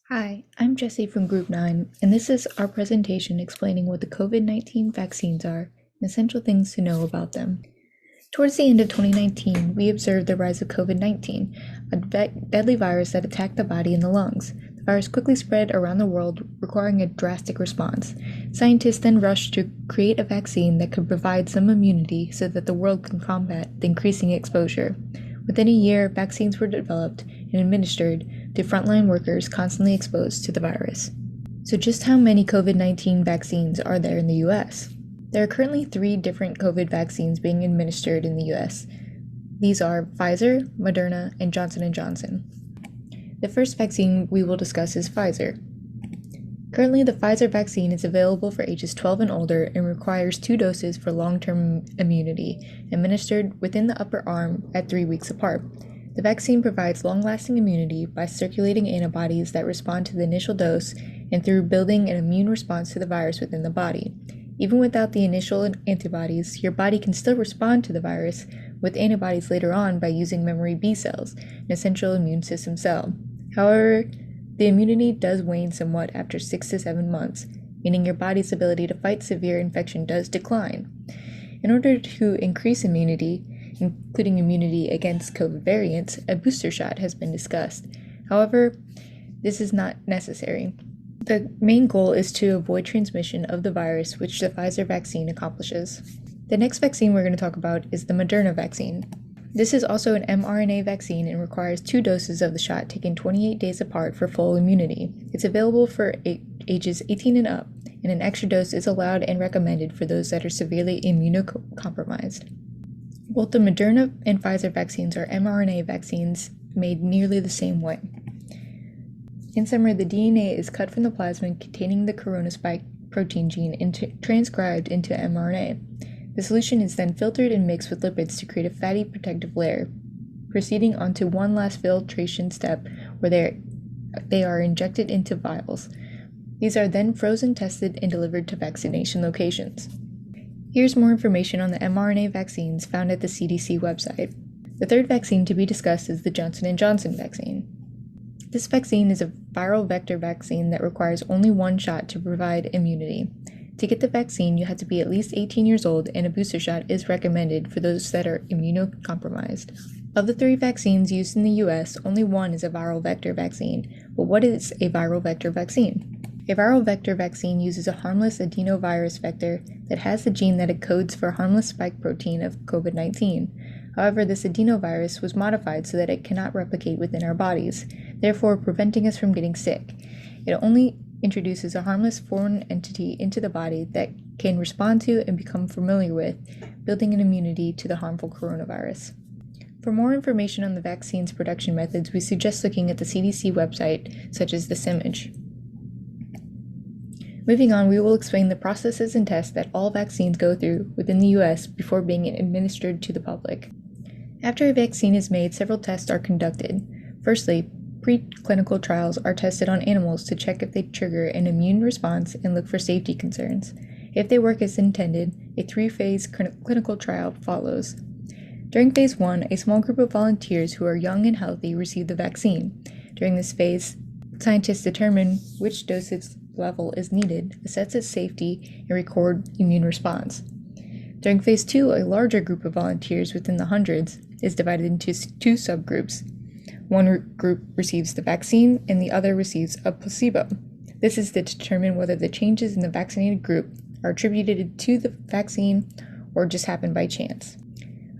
Hi, I'm Jesse from Group 9, and this is our presentation explaining what the COVID-19 vaccines are and essential things to know about them. Towards the end of 2019, we observed the rise of COVID-19, a deadly virus that attacked the body and the lungs. The virus quickly spread around the world, requiring a drastic response. Scientists then rushed to create a vaccine that could provide some immunity so that the world could combat the increasing exposure. Within a year, vaccines were developed and administered to frontline workers constantly exposed to the virus. So just how many COVID-19 vaccines are there in the US? There are currently 3 different COVID vaccines being administered in the US. These are Pfizer, Moderna, and Johnson & Johnson. The first vaccine we will discuss is Pfizer. Currently, the Pfizer vaccine is available for ages 12 and older and requires 2 doses for long-term immunity, administered within the upper arm at 3 weeks apart. The vaccine provides long-lasting immunity by circulating antibodies that respond to the initial dose and through building an immune response to the virus within the body. Even without the initial antibodies, your body can still respond to the virus with antibodies later on by using memory B cells, an essential immune system cell. However, the immunity does wane somewhat after 6 to 7 months, meaning your body's ability to fight severe infection does decline. In order to increase immunity, including immunity against COVID variants, a booster shot has been discussed. However, this is not necessary. The main goal is to avoid transmission of the virus, which the Pfizer vaccine accomplishes. The next vaccine we're going to talk about is the Moderna vaccine. This is also an mRNA vaccine and requires 2 doses of the shot taken 28 days apart for full immunity. It's available for ages 18 and up, and an extra dose is allowed and recommended for those that are severely immunocompromised. Both the Moderna and Pfizer vaccines are mRNA vaccines made nearly the same way. In summary, the DNA is cut from the plasmid containing the corona spike protein gene and transcribed into mRNA. The solution is then filtered and mixed with lipids to create a fatty protective layer, proceeding onto one last filtration step where they are injected into vials. These are then frozen, tested, and delivered to vaccination locations. Here's more information on the mRNA vaccines found at the CDC website. The third vaccine to be discussed is the Johnson & Johnson vaccine. This vaccine is a viral vector vaccine that requires only 1 shot to provide immunity. To get the vaccine, you have to be at least 18 years old, and a booster shot is recommended for those that are immunocompromised. Of the 3 vaccines used in the US, only 1 is a viral vector vaccine. But what is a viral vector vaccine? A viral vector vaccine uses a harmless adenovirus vector that has the gene that encodes for harmless spike protein of COVID-19. However, this adenovirus was modified so that it cannot replicate within our bodies, therefore preventing us from getting sick. It only introduces a harmless foreign entity into the body that can respond to and become familiar with, building an immunity to the harmful coronavirus. For more information on the vaccine's production methods, we suggest looking at the CDC website, such as this image. Moving on, we will explain the processes and tests that all vaccines go through within the US before being administered to the public. After a vaccine is made, several tests are conducted. Firstly, preclinical trials are tested on animals to check if they trigger an immune response and look for safety concerns. If they work as intended, a 3-phase clinical trial follows. During phase 1, a small group of volunteers who are young and healthy receive the vaccine. During this phase, scientists determine which dosage level is needed, assess its safety, and record immune response. During phase 2, a larger group of volunteers within the hundreds is divided into 2 subgroups. One group receives the vaccine and the other receives a placebo. This is to determine whether the changes in the vaccinated group are attributed to the vaccine or just happen by chance.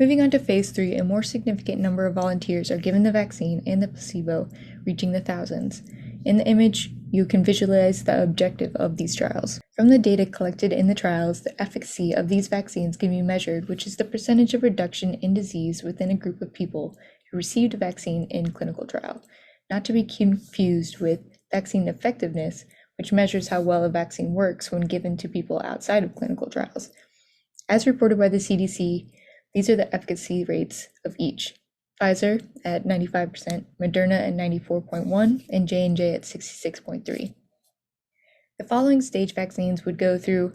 Moving on to phase 3, a more significant number of volunteers are given the vaccine and the placebo, reaching the thousands. In the image, you can visualize the objective of these trials. From the data collected in the trials, the efficacy of these vaccines can be measured, which is the percentage of reduction in disease within a group of people who received a vaccine in clinical trial, not to be confused with vaccine effectiveness, which measures how well a vaccine works when given to people outside of clinical trials. As reported by the CDC, these are the efficacy rates of each. Pfizer at 95%, Moderna at 94.1%, and J&J at 66.3%. The following stage vaccines would go through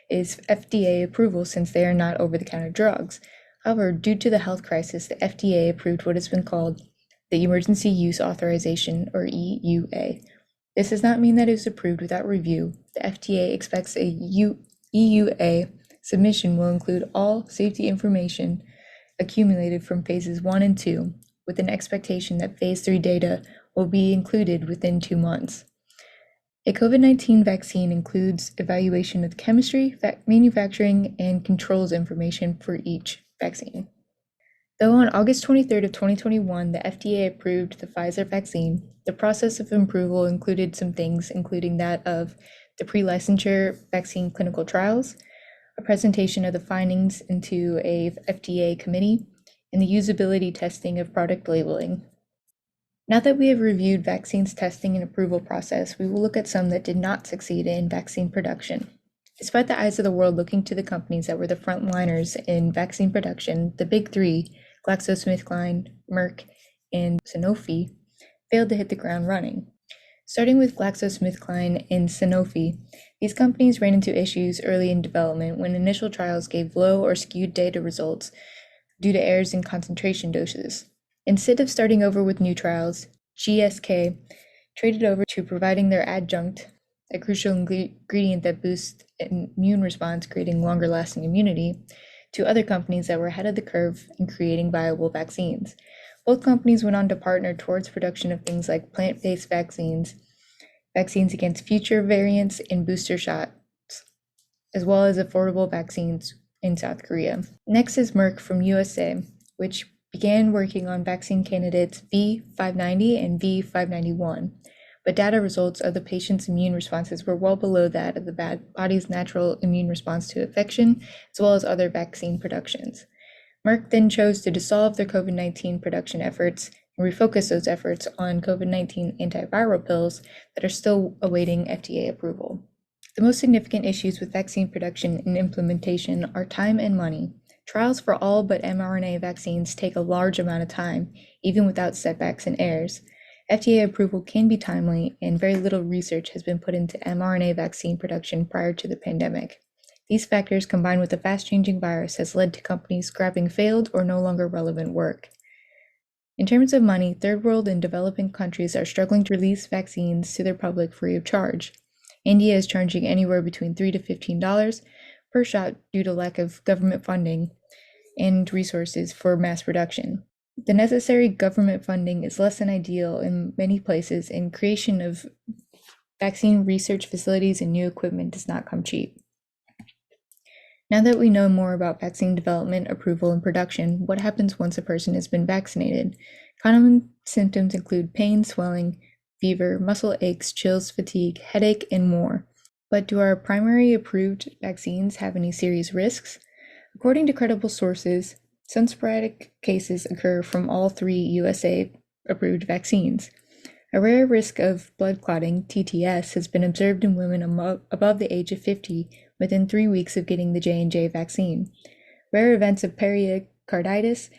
is FDA approval since they are not over-the-counter drugs. However, due to the health crisis, the FDA approved what has been called the Emergency Use Authorization, or EUA. This does not mean that it was approved without review. The FDA expects a EUA submission will include all safety information accumulated from phases 1 and 2, with an expectation that phase 3 data will be included within 2 months. A COVID-19 vaccine includes evaluation of chemistry, manufacturing, and controls information for each vaccine. Though on August 23rd of 2021, the FDA approved the Pfizer vaccine, the process of approval included some things, including that of the pre-licensure vaccine clinical trials, a presentation of the findings into a FDA committee, and the usability testing of product labeling. Now that we have reviewed vaccines testing and approval process, we will look at some that did not succeed in vaccine production. Despite the eyes of the world looking to the companies that were the frontliners in vaccine production, the big three, GlaxoSmithKline, Merck, and Sanofi, failed to hit the ground running. Starting with GlaxoSmithKline and Sanofi, these companies ran into issues early in development when initial trials gave low or skewed data results due to errors in concentration doses. Instead of starting over with new trials, GSK traded over to providing their adjunct, a crucial ingredient that boosts immune response, creating longer-lasting immunity, to other companies that were ahead of the curve in creating viable vaccines. Both companies went on to partner towards production of things like plant-based vaccines, vaccines against future variants, and booster shots, as well as affordable vaccines in South Korea. Next is Merck from USA, which began working on vaccine candidates V590 and V591, but data results of the patient's immune responses were well below that of the body's natural immune response to infection, as well as other vaccine productions. Merck then chose to dissolve their COVID-19 production efforts and refocus those efforts on COVID-19 antiviral pills that are still awaiting FDA approval. The most significant issues with vaccine production and implementation are time and money. Trials for all but mRNA vaccines take a large amount of time, even without setbacks and errors. FDA approval can be timely, and very little research has been put into mRNA vaccine production prior to the pandemic. These factors, combined with the fast-changing virus, has led to companies scrapping failed or no longer relevant work. In terms of money, third world and developing countries are struggling to release vaccines to their public free of charge. India is charging anywhere between $3 to $15 per shot due to lack of government funding and resources for mass production. The necessary government funding is less than ideal in many places, and creation of vaccine research facilities and new equipment does not come cheap. Now that we know more about vaccine development, approval, and production, what happens once a person has been vaccinated? Common symptoms include pain, swelling, fever, muscle aches, chills, fatigue, headache, and more. But do our primary approved vaccines have any serious risks? According to credible sources, some sporadic cases occur from all 3 USA approved vaccines. A rare risk of blood clotting, TTS, has been observed in women above the age of 50 within 3 weeks of getting the J&J vaccine. Rare events of pericarditis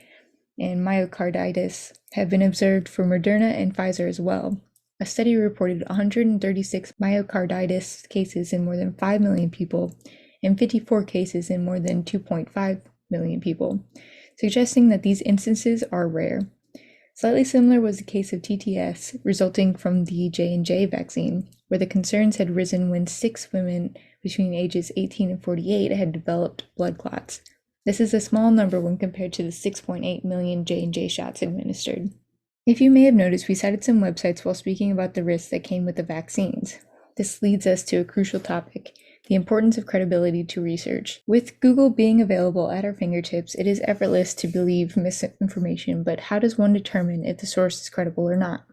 and myocarditis have been observed for Moderna and Pfizer as well. A study reported 136 myocarditis cases in more than 5 million people and 54 cases in more than 2.5 million people, suggesting that these instances are rare. Slightly similar was the case of TTS resulting from the J&J vaccine, where the concerns had risen when 6 women between ages 18 and 48 had developed blood clots. This is a small number when compared to the 6.8 million J&J shots administered. If you may have noticed, we cited some websites while speaking about the risks that came with the vaccines. This leads us to a crucial topic: the importance of credibility to research. With Google being available at our fingertips, it is effortless to believe misinformation, but how does one determine if the source is credible or not?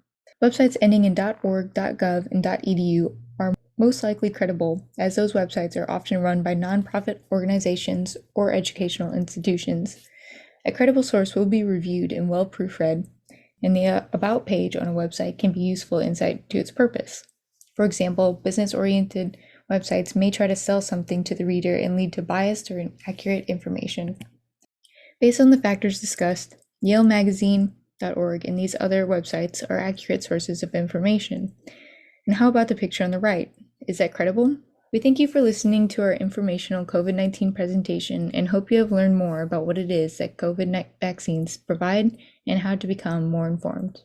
Websites ending in .org, .gov, and .edu are most likely credible, as those websites are often run by nonprofit organizations or educational institutions. A credible source will be reviewed and well proofread, and the About page on a website can be useful insight to its purpose. For example, business-oriented websites may try to sell something to the reader and lead to biased or inaccurate information. Based on the factors discussed, YaleMagazine.org and these other websites are accurate sources of information. And how about the picture on the right? Is that credible? We thank you for listening to our informational COVID-19 presentation and hope you have learned more about what it is that COVID vaccines provide and how to become more informed.